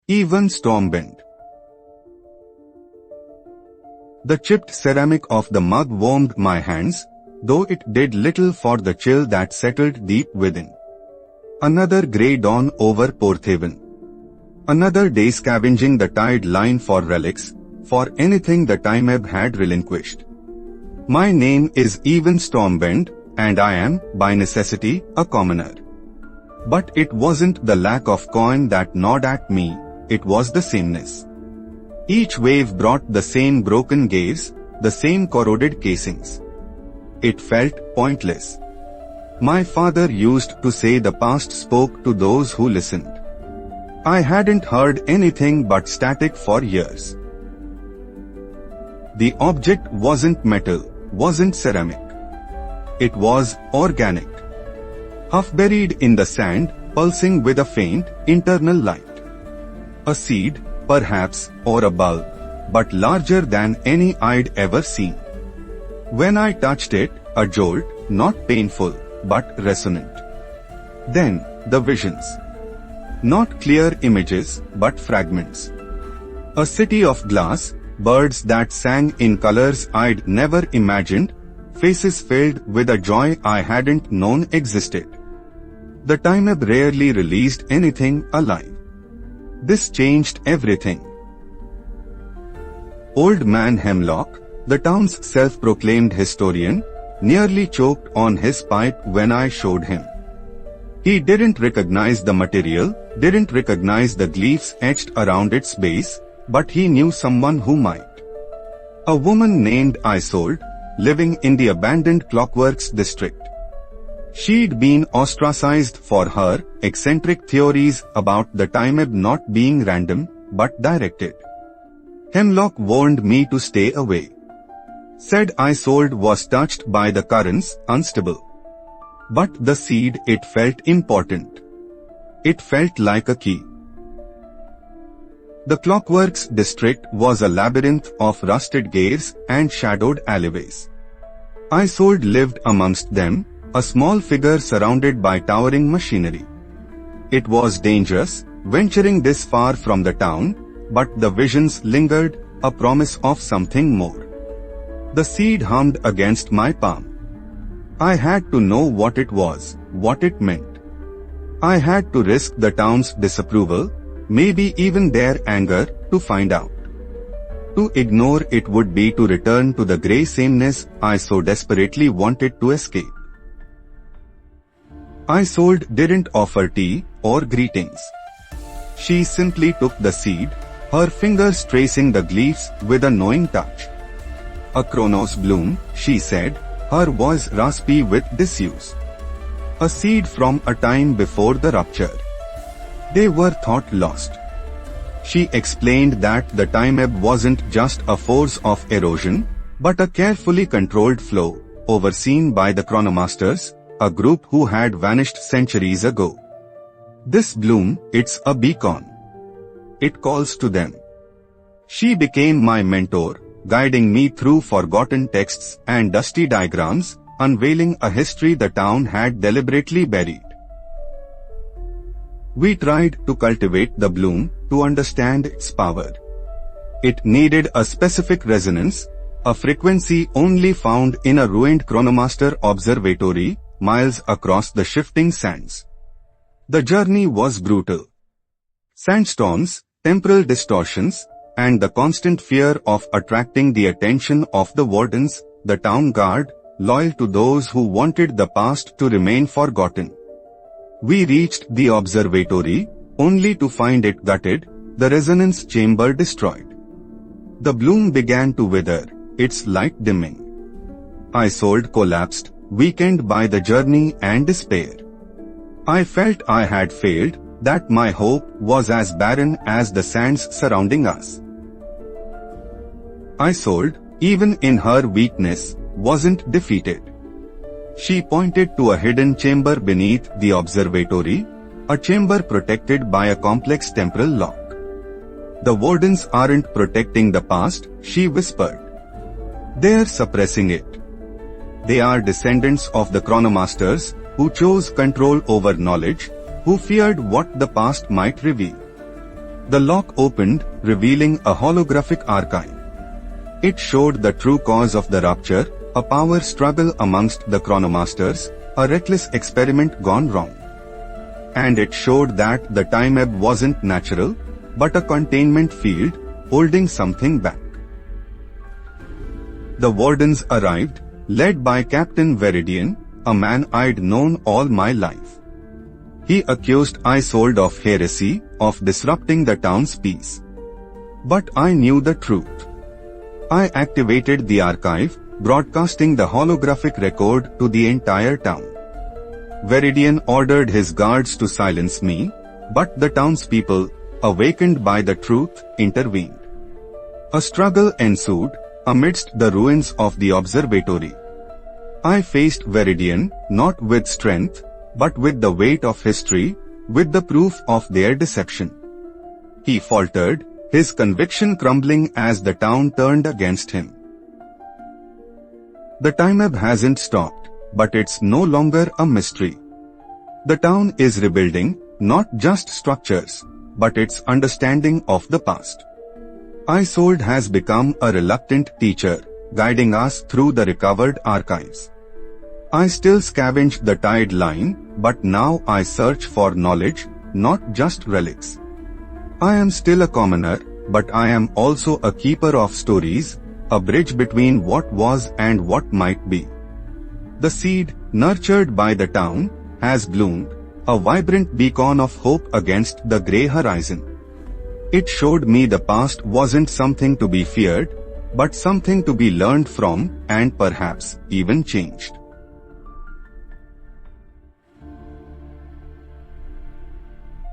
Ewan Stormbend. The chipped ceramic of the mug warmed my hands, though it did little for the chill that settled deep within. Another grey dawn over Porthaven. Another day scavenging the tide line for relics, for anything the time ebb had relinquished. My name is Ewan Stormbend, and I am, by necessity, a commoner. But it wasn't the lack of coin that gnawed at me, it was the sameness. Each wave brought the same broken gaze, the same corroded casings. It felt pointless. My father used to say the past spoke to those who listened. I hadn't heard anything but static for years. The object wasn't metal, wasn't ceramic. It was organic. Half buried in the sand, pulsing with a faint, internal light. A seed, perhaps, or a bulb, but larger than any I'd ever seen. When I touched it, a jolt, not painful, but resonant. Then, the visions. Not clear images, but fragments. A city of glass, birds that sang in colors I'd never imagined, faces filled with a joy I hadn't known existed. The time ebb rarely released anything alive. This changed everything. Old man Hemlock, the town's self-proclaimed historian, nearly choked on his pipe when I showed him. He didn't recognize the material, didn't recognize the glyphs etched around its base, but he knew someone who might. A woman named AIart, living in the abandoned Clockworks district. She'd been ostracized for her eccentric theories about the time ebb not being random, but directed. Hemlock warned me to stay away. Said AIart was touched by the currents, unstable. But the seed, it felt important. It felt like a key. The Clockworks district was a labyrinth of rusted gears and shadowed alleyways. AIart lived amongst them, a small figure surrounded by towering machinery. It was dangerous, venturing this far from the town, but the visions lingered, a promise of something more. The seed hummed against my palm. I had to know what it was, what it meant. I had to risk the town's disapproval, maybe even their anger, to find out. To ignore it would be to return to the grey sameness I so desperately wanted to escape. AIart didn't offer tea or greetings. She simply took the seed, her fingers tracing the glyphs with a knowing touch. A Kronos bloom, she said, her voice raspy with disuse. A seed from a time before the rupture. They were thought lost. She explained that the time ebb wasn't just a force of erosion, but a carefully controlled flow, overseen by the chronomasters, a group who had vanished centuries ago. This bloom, it's a beacon. It calls to them. She became my mentor, guiding me through forgotten texts and dusty diagrams, unveiling a history the town had deliberately buried. We tried to cultivate the bloom, to understand its power. It needed a specific resonance, a frequency only found in a ruined chronomaster observatory, miles across the shifting sands. The journey was brutal. Sandstorms, temporal distortions, and the constant fear of attracting the attention of the wardens, the town guard, loyal to those who wanted the past to remain forgotten. We reached the observatory, only to find it gutted, the resonance chamber destroyed. The bloom began to wither, its light dimming. AIart collapsed, weakened by the journey and despair. I felt I had failed, that my hope was as barren as the sands surrounding us. AIart, even in her weakness, wasn't defeated. She pointed to a hidden chamber beneath the observatory, a chamber protected by a complex temporal lock. The wardens aren't protecting the past, she whispered. They're suppressing it. They are descendants of the chronomasters, who chose control over knowledge, who feared what the past might reveal. The lock opened, revealing a holographic archive. It showed the true cause of the rupture, a power struggle amongst the chronomasters, a reckless experiment gone wrong. And it showed that the time ebb wasn't natural, but a containment field, holding something back. The wardens arrived, led by Captain Veridian, a man I'd known all my life. He accused AIart of heresy, of disrupting the town's peace. But I knew the truth. I activated the archive, broadcasting the holographic record to the entire town. Veridian ordered his guards to silence me, but the townspeople, awakened by the truth, intervened. A struggle ensued, amidst the ruins of the observatory. I faced Veridian, not with strength, but with the weight of history, with the proof of their deception. He faltered, his conviction crumbling as the town turned against him. The time ebb hasn't stopped, but it's no longer a mystery. The town is rebuilding, not just structures, but its understanding of the past. AIart has become a reluctant teacher, guiding us through the recovered archives. I still scavenge the tide line, but now I search for knowledge, not just relics. I am still a commoner, but I am also a keeper of stories, a bridge between what was and what might be. The seed, nurtured by the town, has bloomed, a vibrant beacon of hope against the grey horizon. It showed me the past wasn't something to be feared, but something to be learned from, and perhaps even changed.